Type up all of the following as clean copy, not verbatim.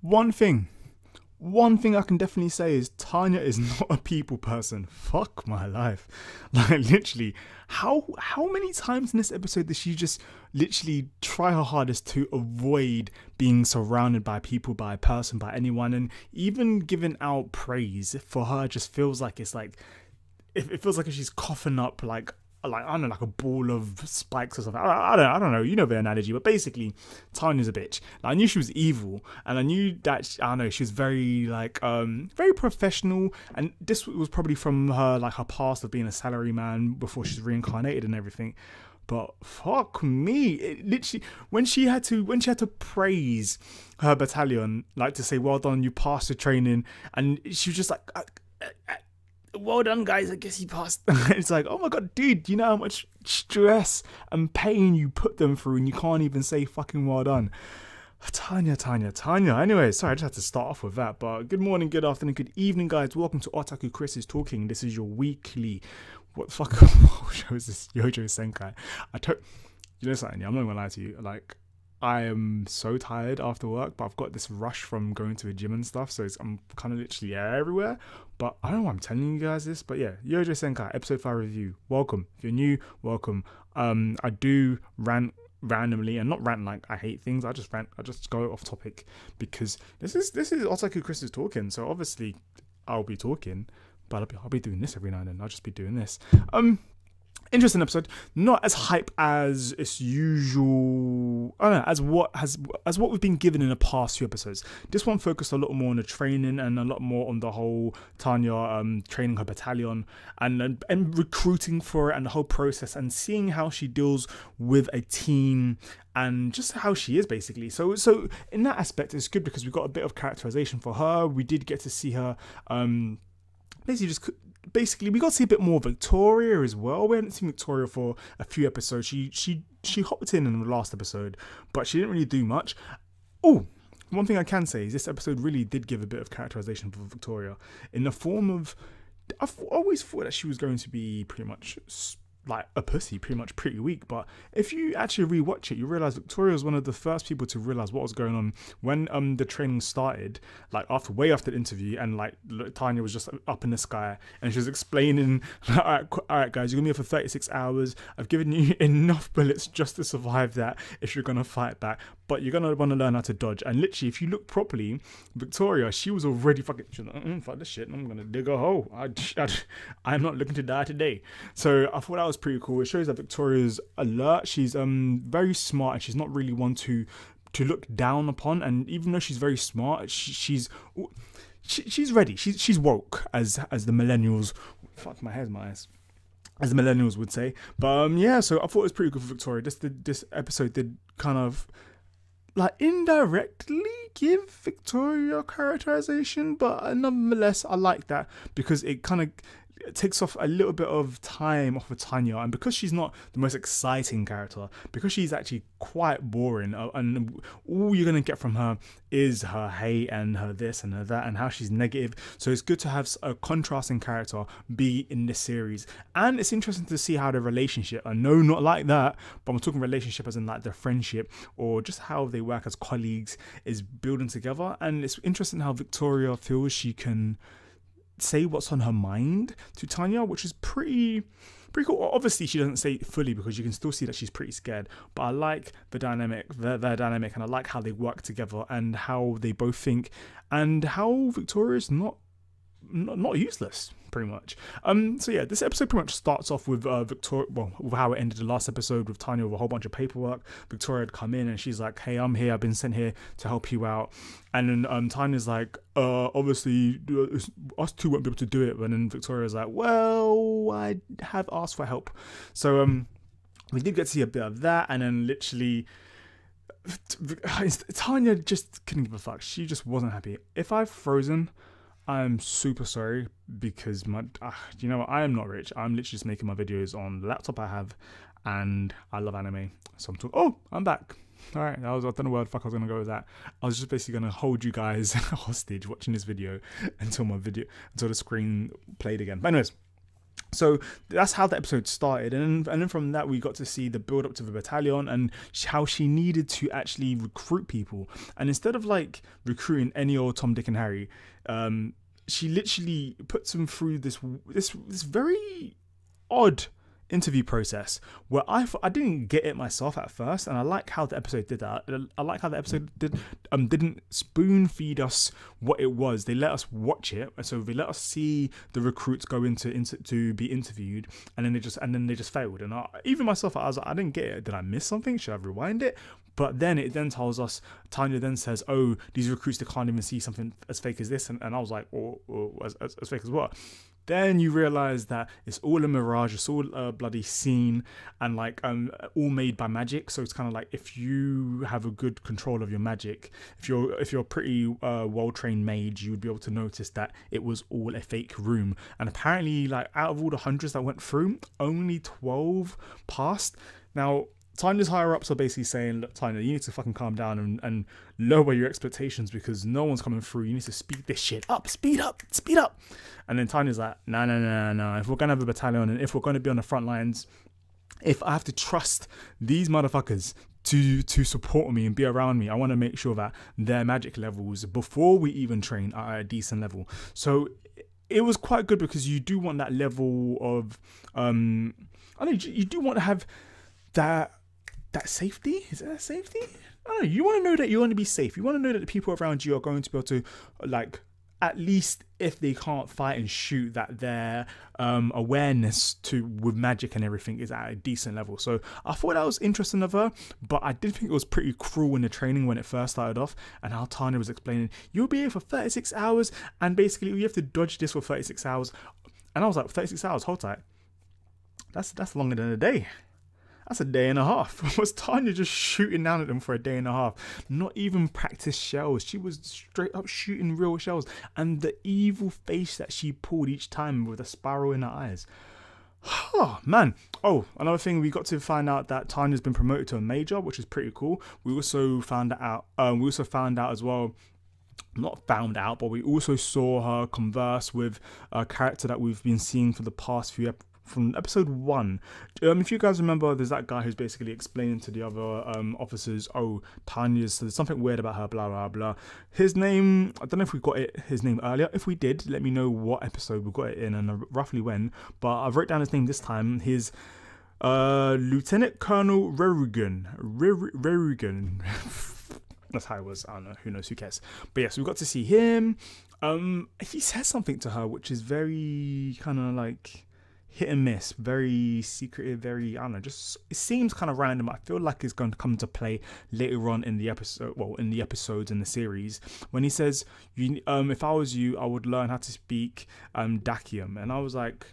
One thing I can definitely say is Tanya is not a people person. Fuck my life. Like, literally, how many times in this episode did she just literally try her hardest to avoid being surrounded by people, by a person, by anyone, and even giving out praise for her just feels like it's like, it feels like she's coughing up like I don't know, like a ball of spikes or something. I don't know. You know the analogy, but basically, Tanya's a bitch. Like, I knew she was evil, and I knew that I don't know, she was very like very professional, and this was probably from her like her past of being a salaryman before she's reincarnated and everything. But fuck me, it literally when she had to praise her battalion, like to say well done, you passed the training, and she was just like. Well done, guys. I guess you passed. It's like, oh my god, dude, you know how much stress and pain you put them through, and you can't even say fucking well done. Tanya. Anyway, sorry, I just had to start off with that. But good morning, good afternoon, good evening, guys. Welcome to Otaku Chris is Talking. This is your weekly. What the fuck show is this? Youjo Senki. You know something? I'm not gonna lie to you. Like, I am so tired after work, but I've got this rush from going to the gym and stuff, so I'm kind of literally everywhere. But I don't know why I'm telling you guys this, but yeah, Youjo Senki, episode 5 review. Welcome. If you're new, welcome. I do rant randomly, and not rant like I hate things. I just rant. I just go off topic because this is Otaku Chris is Talking. So obviously I'll be talking, but I'll be doing this every now and then. I'll just be doing this. Interesting episode, not as hype as its usual. I don't know, as what we've been given in the past few episodes. This one focused a lot more on the training and a lot more on the whole Tanya training her battalion and recruiting for it and the whole process and seeing how she deals with a team and just how she is basically. So in that aspect, it's good because we got a bit of characterization for her. We did get to see her basically we got to see a bit more of Victoria as well. We hadn't seen Victoria for a few episodes. She hopped in the last episode, but she didn't really do much. Oh, one thing I can say is this episode really did give a bit of characterization for Victoria in the form of, I've always thought that she was going to be pretty much like a pussy, pretty much pretty weak, but if you actually rewatch it, you realize Victoria was one of the first people to realize what was going on when the training started, like way after the interview, and like Tanya was just up in the sky and she was explaining, all right guys, you're gonna be here for 36 hours, I've given you enough bullets just to survive that if you're gonna fight back, but you're gonna want to learn how to dodge. And literally, if you look properly, Victoria, she was already fucking fuck this shit, I'm gonna dig a hole. I'm not looking to die today. So I thought that was pretty cool. It shows that Victoria's alert. She's very smart, and she's not really one to look down upon. And even though she's very smart, she's ready. She's woke, as the millennials. Fuck my head, my eyes. As the millennials would say. But yeah, so I thought it was pretty good for Victoria. This episode did kind of like indirectly give Victoria characterization, but nonetheless I like that because it kind of takes off a little bit of time off of Tanya, and because she's not the most exciting character, because she's actually quite boring, and all you're gonna get from her is her hate and her this and her that and how she's negative. So it's good to have a contrasting character be in this series, and it's interesting to see how the relationship, I know not like that, but I'm talking relationship as in like their friendship or just how they work as colleagues is building together. And it's interesting how Victoria feels she can say what's on her mind to Tanya, which is pretty cool. Obviously she doesn't say it fully because you can still see that she's pretty scared, but I like the dynamic, their dynamic, and I like how they work together and how they both think and how Victoria's not useless, pretty much. So yeah, this episode pretty much starts off with Victoria, well, with how it ended the last episode, with Tanya with a whole bunch of paperwork. Victoria had come in and she's like, hey, I'm here, I've been sent here to help you out. And then Tanya's like, obviously us two won't be able to do it. And then Victoria's like, well, I have asked for help. So we did get to see a bit of that, and then literally Tanya just couldn't give a fuck. She just wasn't happy. If I've frozen, I'm super sorry, because you know what, I am not rich. I'm literally just making my videos on the laptop I have, and I love anime. So I'm back. All right, I don't know where the fuck I was gonna go with that. I was just basically gonna hold you guys hostage watching this video until the screen played again. But anyways, So that's how the episode started, and then from that we got to see the build up to the battalion and how she needed to actually recruit people. And instead of like recruiting any old Tom, Dick, and Harry, she literally puts them through this very odd interview process where I didn't get it myself at first, and I like how the episode did that. I like how the episode didn't spoon feed us what it was. They let us watch it, so they let us see the recruits go to be interviewed, and then they just failed. And even myself, I was like, I didn't get it. Did I miss something? Should I rewind it? But then it then tells us, Tanya then says, oh, these recruits, they can't even see something as fake as this, and I was like, or as fake as what? Then you realize that it's all a mirage, it's all a bloody scene, and like all made by magic. So it's kind of like, if you have a good control of your magic, if you're a pretty well-trained mage, you would be able to notice that it was all a fake room. And apparently, like, out of all the hundreds that went through, only 12 passed. Now, Tanya's higher ups are basically saying, look, Tanya, you need to fucking calm down and lower your expectations, because no one's coming through. You need to speed this shit up, speed up. And then Tanya's like, no. If we're going to have a battalion, and if we're going to be on the front lines, if I have to trust these motherfuckers to support me and be around me, I want to make sure that their magic levels before we even train are at a decent level. So it was quite good, because you do want that level of, you do want to have that safety. Is that safety? I don't know. You want to know that you're going to be safe. You want to know that the people around you are going to be able to, like, at least if they can't fight and shoot, that their awareness with magic and everything is at a decent level. So I thought that was interesting of her, but I did think it was pretty cruel in the training when it first started off, and how Tanya was explaining, you'll be here for 36 hours, and basically you have to dodge this for 36 hours. And I was like, 36 hours, hold tight. That's longer than a day. That's a day and a half. Was Tanya just shooting down at them for a day and a half? Not even practice shells. She was straight up shooting real shells. And the evil face that she pulled each time with a spiral in her eyes. Oh, man. Oh, another thing, we got to find out that Tanya's been promoted to a major, which is pretty cool. We also found out as well, not found out, but we also saw her converse with a character that we've been seeing for the past few episodes. From episode 1, if you guys remember, there's that guy who's basically explaining to the other officers, oh, Tanya's, there's something weird about her, blah blah blah. His name, I don't know if we got his name earlier. If we did, let me know what episode we got it in and roughly when. But I wrote down his name this time. His Lieutenant Colonel Rerugan. That's how it was. I don't know. Who knows? Who cares? But yes, we got to see him. He says something to her, which is very kind of like hit and miss, very secretive, very, I don't know, just, it seems kind of random. I feel like it's going to come to play later on in the episode, well, in the episodes in the series, when he says, if I was you, I would learn how to speak Dakium. And I was like,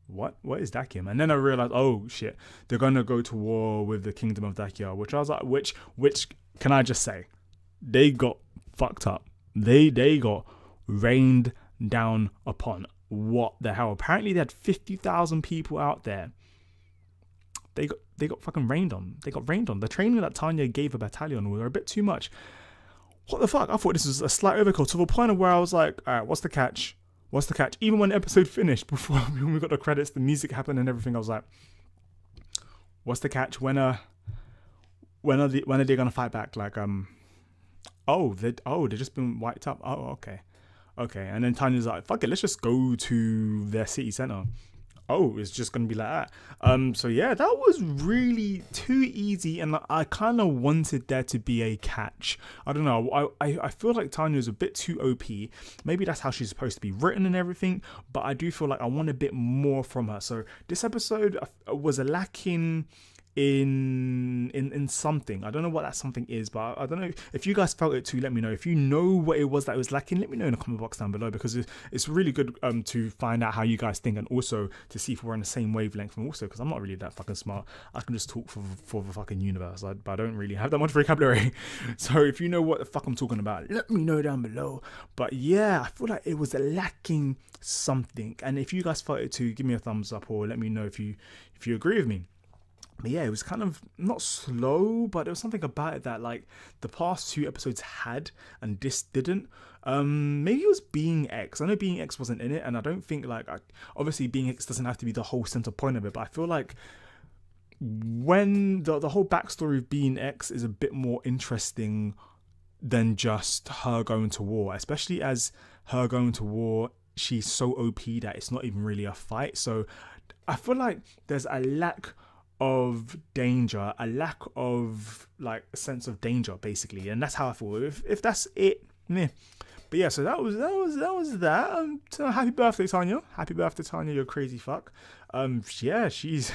what is Dakium? And then I realized, oh shit, they're going to go to war with the kingdom of Dakia, which I was like, which can I just say, they got fucked up. They got rained down upon. What the hell? Apparently they had 50,000 people out there. They got fucking rained on. They got rained on. The training that Tanya gave a battalion was a bit too much. What the fuck? I thought this was a slight overkill, to the point of where I was like, all right, what's the catch? Even when the episode finished, before when we got the credits, the music happened and everything, I was like, what's the catch? When are they gonna fight back? Like, they've just been wiped up. Oh, okay. And then Tanya's like, fuck it, let's just go to their city center. Oh, it's just gonna be like that. So yeah, that was really too easy, and I kind of wanted there to be a catch. I don't know. I feel like Tanya's a bit too OP. Maybe that's how she's supposed to be written and everything, but I do feel like I want a bit more from her. So this episode was lacking in something. I don't know what that something is, but I don't know if you guys felt it too. Let me know if you know what it was that was lacking. Let me know in the comment box down below, because it's really good to find out how you guys think, and also to see if we're on the same wavelength. And also because I'm not really that fucking smart, I can just talk for the fucking universe, but I don't really have that much vocabulary. So if you know what the fuck I'm talking about, let me know down below. But yeah, I feel like it was lacking something, and if you guys felt it too, give me a thumbs up, or let me know if you agree with me. But yeah, it was kind of not slow, but there was something about it that like the past 2 episodes had and this didn't. Maybe it was Being X. I know Being X wasn't in it, and I don't think like obviously Being X doesn't have to be the whole center point of it, but I feel like when the whole backstory of Being X is a bit more interesting than just her going to war, especially as her going to war, she's so OP that it's not even really a fight. So I feel like there's a lack of danger, a lack of like a sense of danger basically, and that's how I feel. If that's it, meh. But yeah, so that was that. So happy birthday, Tanya. Happy birthday, Tanya. You're crazy fuck. Yeah, she's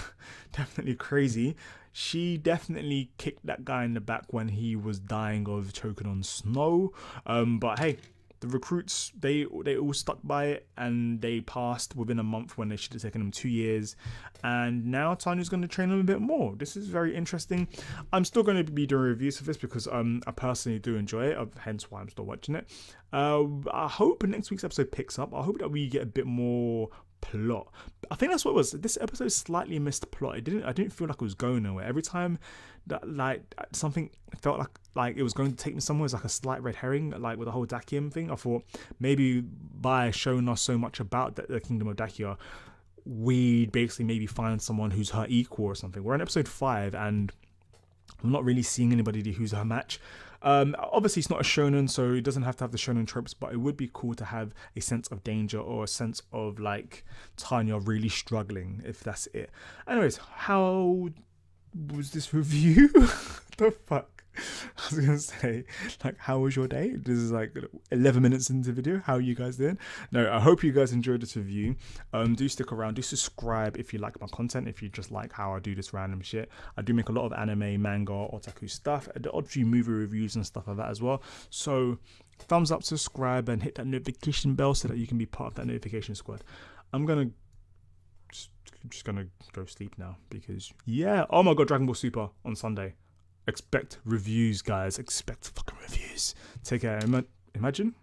definitely crazy. She definitely kicked that guy in the back when he was dying of choking on snow. But hey, the recruits, they all stuck by it, and they passed within a month when they should have taken them 2 years. And now Tanya's going to train them a bit more. This is very interesting. I'm still going to be doing reviews of this because I personally do enjoy it, hence why I'm still watching it. I hope next week's episode picks up. I hope that we get a bit more plot. I think that's what it was. This episode slightly missed plot. I didn't feel like it was going nowhere. Every time that like something felt like it was going to take me somewhere, it was like a slight red herring, like with the whole Dakium thing. I thought maybe by showing us so much about the kingdom of Dakia, we'd basically maybe find someone who's her equal or something. We're in episode 5 and I'm not really seeing anybody who's her match. Obviously it's not a shonen, so it doesn't have to have the shonen tropes, but it would be cool to have a sense of danger or a sense of like Tanya really struggling, if that's it. Anyways, how was this review? The fuck? I was gonna say, like, how was your day? This is like 11 minutes into the video. How are you guys doing? No, I hope you guys enjoyed this review. Do stick around, do subscribe if you like my content, if you just like how I do this random shit. I do make a lot of anime, manga, otaku stuff, the odd few movie reviews and stuff like that as well. So thumbs up, subscribe, and hit that notification bell so that you can be part of that notification squad. I'm just gonna go sleep now because yeah, oh my god, Dragon Ball Super on Sunday. Expect reviews, guys. Expect fucking reviews. Take care. Imagine.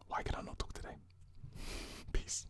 Why can I not talk today? Peace.